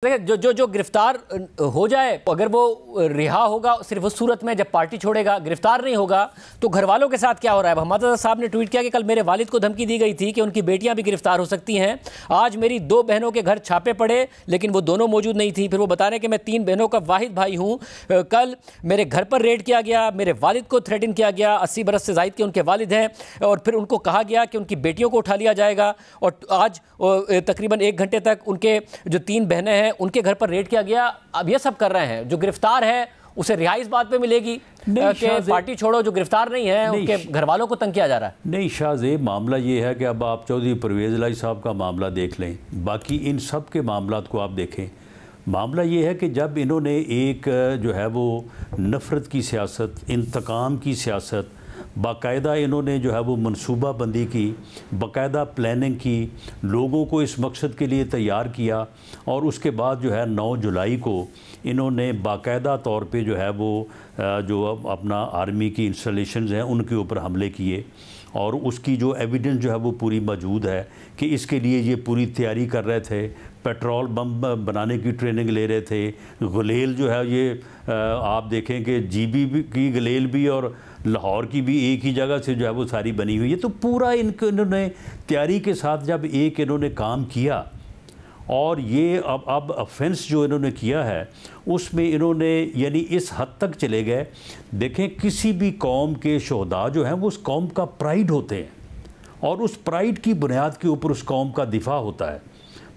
जो जो जो गिरफ्तार हो जाए, अगर वो रिहा होगा सिर्फ उस सूरत में जब पार्टी छोड़ेगा, गिरफ्तार नहीं होगा तो घर वालों के साथ क्या हो रहा है। हमाद साहब ने ट्वीट किया कि कल मेरे वालिद को धमकी दी गई थी कि उनकी बेटियां भी गिरफ्तार हो सकती हैं। आज मेरी 2 बहनों के घर छापे पड़े लेकिन वो दोनों मौजूद नहीं थी। फिर वो बता रहे हैं कि मैं 3 बहनों का वाहिद भाई हूँ। कल मेरे घर पर रेड किया गया, मेरे वालिद को थ्रेटन किया गया, 80 बरस से ज़ायद के उनके वालिद हैं, और फिर उनको कहा गया कि उनकी बेटियों को उठा लिया जाएगा। और आज तकरीबन 1 घंटे तक उनके जो 3 बहनें हैं उनके घर पर रेड किया गया। अब ये सब कर रहे हैं। जो गिरफ्तार है उसे रिहाई इस बात पे मिलेगी कि पार्टी छोड़ो, जो गिरफ्तार नहीं है उनके घर वालों को तंग किया जा रहा है। नहीं शाहजेब, मामला ये है कि अब आप चौधरी परवेज़ इलाही साहब का मामला देख लें, बाकी इन सब के मामलात को आप देखें। मामला ये है कि जब इन्होंने एक जो है वो नफ़रत की सियासत, इंतकाम की सियासत, बाकायदा इन्होंने जो है वो मनसूबा बंदी की, बाकायदा प्लानिंग की, लोगों को इस मकसद के लिए तैयार किया, और उसके बाद जो है 9 जुलाई को इन्होंने बाकायदा तौर पे जो है वो जो अपना आर्मी की इंस्टॉलेशंस हैं उनके ऊपर हमले किए। और उसकी जो एविडेंस जो है वो पूरी मौजूद है कि इसके लिए ये पूरी तैयारी कर रहे थे, पेट्रोल बम बनाने की ट्रेनिंग ले रहे थे। गुलेल जो है ये आप देखें कि जीबी की गुलेल भी और लाहौर की भी एक ही जगह से जो है वो सारी बनी हुई है। तो पूरा इन्होंने तैयारी के साथ जब एक इन्होंने काम किया, और ये अब ऑफेंस जो इन्होंने किया है उसमें इन्होंने यानी इस हद तक चले गए। देखें, किसी भी कौम के शोहदा जो हैं वो उस कौम का प्राइड होते हैं, और उस प्राइड की बुनियाद के ऊपर उस कौम का दिफा होता है।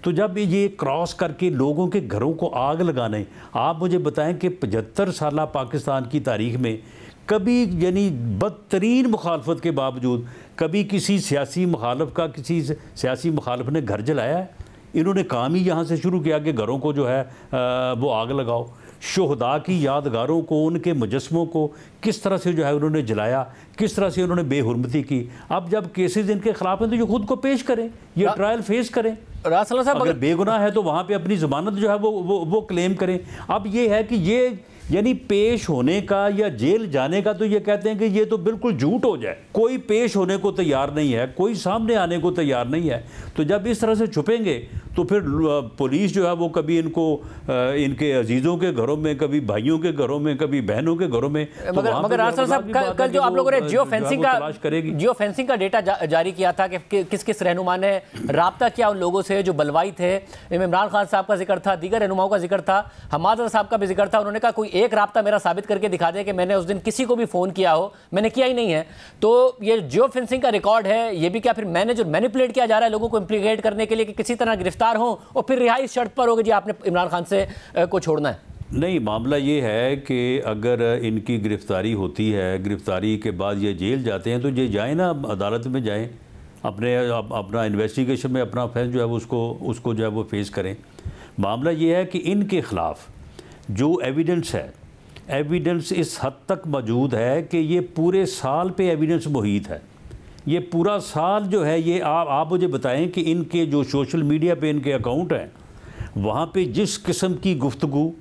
तो जब ये क्रॉस करके लोगों के घरों को आग लगाने, आप मुझे बताएं कि 75 साल पाकिस्तान की तारीख में कभी यानी बदतरीन मुखालफत के बावजूद कभी किसी सियासी मुखालफ का किसी सियासी मुखालफ ने घर जलाया है? इन्होंने काम ही यहाँ से शुरू किया कि घरों को जो है वो आग लगाओ। शोहदा की यादगारों को, उनके मुजस्मों को किस तरह से जो है उन्होंने जलाया, किस तरह से उन्होंने बेहुरमती की। अब जब केसेस इनके खिलाफ हैं तो ये खुद को पेश करें, ये ट्रायल फेस करें। अगर बेगुनाह है तो वहाँ पे अपनी ज़मानत जो है वो क्लेम करें। अब ये है कि ये यानी पेश होने का या जेल जाने का तो ये कहते हैं कि ये तो बिल्कुल झूठ हो जाए। कोई पेश होने को तैयार नहीं है, कोई सामने आने को तैयार नहीं है। तो जब इस तरह से छुपेंगे तो फिर पुलिस जो है वो कभी इनको इनके अजीज़ों के घरों में, कभी भाइयों के घरों में, कभी बहनों के घरों में। मगर रासर साहब, कल जो आप लोगों ने जियो फेंसिंग का डेटा जारी किया था कि किस किस रहनुमा ने राब्ता किया उन लोगों से जो बलवाई थे। इमरान खान साहब का जिक्र था, दीगर रहनुमाओं का जिक्र था, हमाद साहब का भी जिक्र था। उन्होंने कहा कोई एक राब्ता मेरा साबित करके दिखा दे कि मैंने उस दिन किसी को भी फ़ोन किया हो, मैंने किया ही नहीं है। तो ये जियो फेंसिंग का रिकॉर्ड है, ये भी क्या फिर मैनिपुलेट किया जा रहा है लोगों को इम्प्लीकेट करने के लिए कि किसी तरह गिरफ्तार हो और फिर रिहाई शर्त पर होगी जी आपने इमरान खान से को छोड़ना है? नहीं, मामला ये है कि अगर इनकी गिरफ्तारी होती है, गिरफ्तारी के बाद ये जेल जाते हैं तो ये जाएँ ना, अदालत में जाएँ, अपना इन्वेस्टिगेशन में अपना ऑफेंस जो है वो उसको जो है वो फेस करें। मामला ये है कि इनके ख़िलाफ़ जो एविडेंस है, एविडेंस इस हद तक मौजूद है कि ये पूरे साल पे एविडेंस मुहित है। ये पूरा साल जो है ये आप मुझे बताएं कि इनके जो सोशल मीडिया पे इनके अकाउंट हैं वहाँ पे जिस किस्म की गुफ्तगू,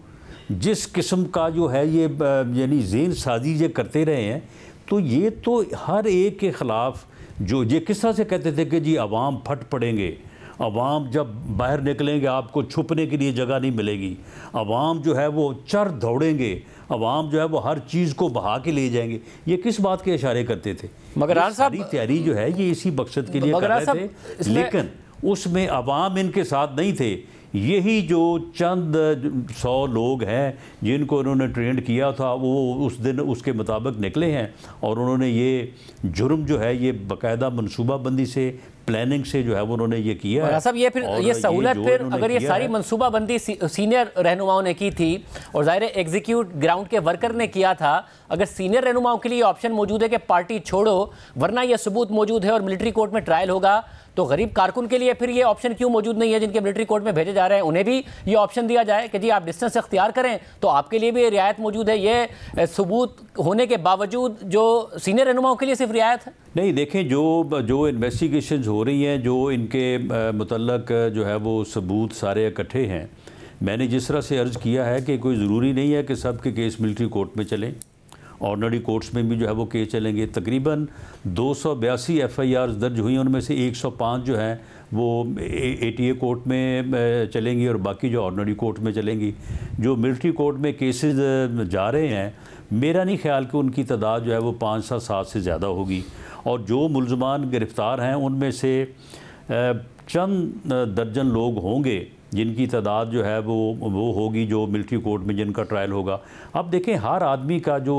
जिस किस्म का जो है ये यानी ज़हन साजी ये करते रहे हैं, तो ये तो हर एक के ख़िलाफ़ जो ये किस तरह से कहते थे कि जी अवाम फट पड़ेंगे, अवाम जब बाहर निकलेंगे आपको छुपने के लिए जगह नहीं मिलेगी, अवाम जो है वो चर दौड़ेंगे, अवाम जो है वो हर चीज़ को बहा के ले जाएंगे। ये किस बात के इशारे करते थे? मगर सारी तैयारी जो है ये इसी मकसद के लिए कर रहे थे, लेकिन उसमें अवाम इनके साथ नहीं थे। यही जो चंद 100 लोग हैं जिनको उन्होंने ट्रेंड किया था वो उस दिन उसके मुताबिक निकले हैं, और उन्होंने ये जुर्म जो है ये बाकायदा मनसूबाबंदी से, प्लानिंग से जो है वो उन्होंने ये किया है। सब ये फिर ये सहूलत फिर अगर ये सारी मनसूबाबंदी सीनियर रहनुमाओं ने की थी और ज़ाहिर एग्जीक्यूट ग्राउंड के वर्कर ने किया था, अगर सीनियर रहनुमाओं के लिए ऑप्शन मौजूद है कि पार्टी छोड़ो वरना यह सबूत मौजूद है और मिलिट्री कोर्ट में ट्रायल होगा, तो गरीब कारकुन के लिए फिर ये ऑप्शन क्यों मौजूद नहीं है जिनके मिलिट्री कोर्ट में भेजे जा रहे हैं? उन्हें भी ये ऑप्शन दिया जाए कि जी आप डिस्टेंस इख्तियार करें तो आपके लिए भी रियायत मौजूद है। ये सबूत होने के बावजूद जो सीनियर रहनुमाओं के लिए सिर्फ रियायत है? नहीं, देखें, जो इन्वेस्टिगेशंस हो रही हैं, जो इनके मुतल्लक जो है वो सबूत सारे इकट्ठे हैं, मैंने जिस तरह से अर्ज़ किया है कि कोई ज़रूरी नहीं है कि सब के केस मिलिट्री कोर्ट में चलें, ऑर्डिनरी कोर्ट्स में भी जो है वो केस चलेंगे। तकरीबन 282 FIRs दर्ज हुई हैं, उनमें से 105 जो हैं वो ATA कोर्ट में चलेंगी और बाकी जो ऑर्डिनरी कोर्ट में चलेंगी। जो मिलिट्री कोर्ट में केसेस जा रहे हैं, मेरा नहीं ख्याल कि उनकी तादाद जो है वो 5-7 से ज़्यादा होगी। और जो मुलजमान गिरफ़्तार हैं उनमें से चंद दर्जन लोग होंगे जिनकी तादाद जो है वो होगी जो मिलिट्री कोर्ट में जिनका ट्रायल होगा। अब देखें, हर आदमी का जो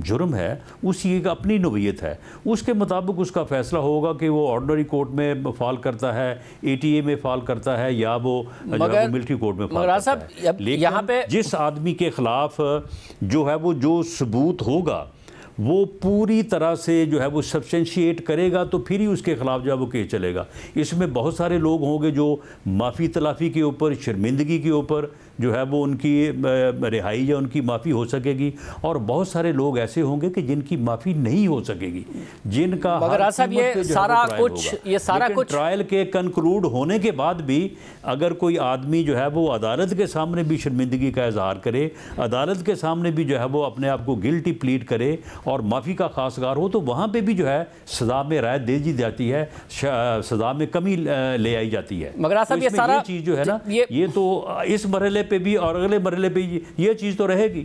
जुर्म है उसकी एक अपनी नोयत है, उसके मुताबिक उसका फ़ैसला होगा कि वो ऑर्डिनरी कोर्ट में फ़ाल करता है, ATA में फ़ाल करता है, या वो मिलिट्री कोर्ट में फ़ाल करता है। लेकिन यहाँ पे जिस आदमी के ख़िलाफ़ जो है वो जो सबूत होगा वो पूरी तरह से जो है वो सब्सटेंशिएट करेगा तो फिर ही उसके ख़िलाफ़ जो है वो केस चलेगा। इसमें बहुत सारे लोग होंगे जो माफ़ी तलाफ़ी के ऊपर, शर्मिंदगी के ऊपर जो है वो उनकी रिहाई या उनकी माफ़ी हो सकेगी, और बहुत सारे लोग ऐसे होंगे कि जिनकी माफ़ी नहीं हो सकेगी, जिनका मगर साहब ये सारा कुछ ट्रायल के कंक्लूड होने के बाद भी अगर कोई आदमी जो है वो अदालत के सामने भी शर्मिंदगी का इजहार करे, अदालत के सामने भी जो है वो अपने आप को गिल्टी प्लीड करे और माफ़ी का खासगार हो, तो वहाँ पे भी जो है सज़ा में राहत दे दी जाती है, सज़ा में कमी ले आई जाती है। मगर साहब ये सारा चीज़ जो है ना, ये तो इस मरहले पे भी और अगले मरहले पे ये चीज़ तो रहेगी।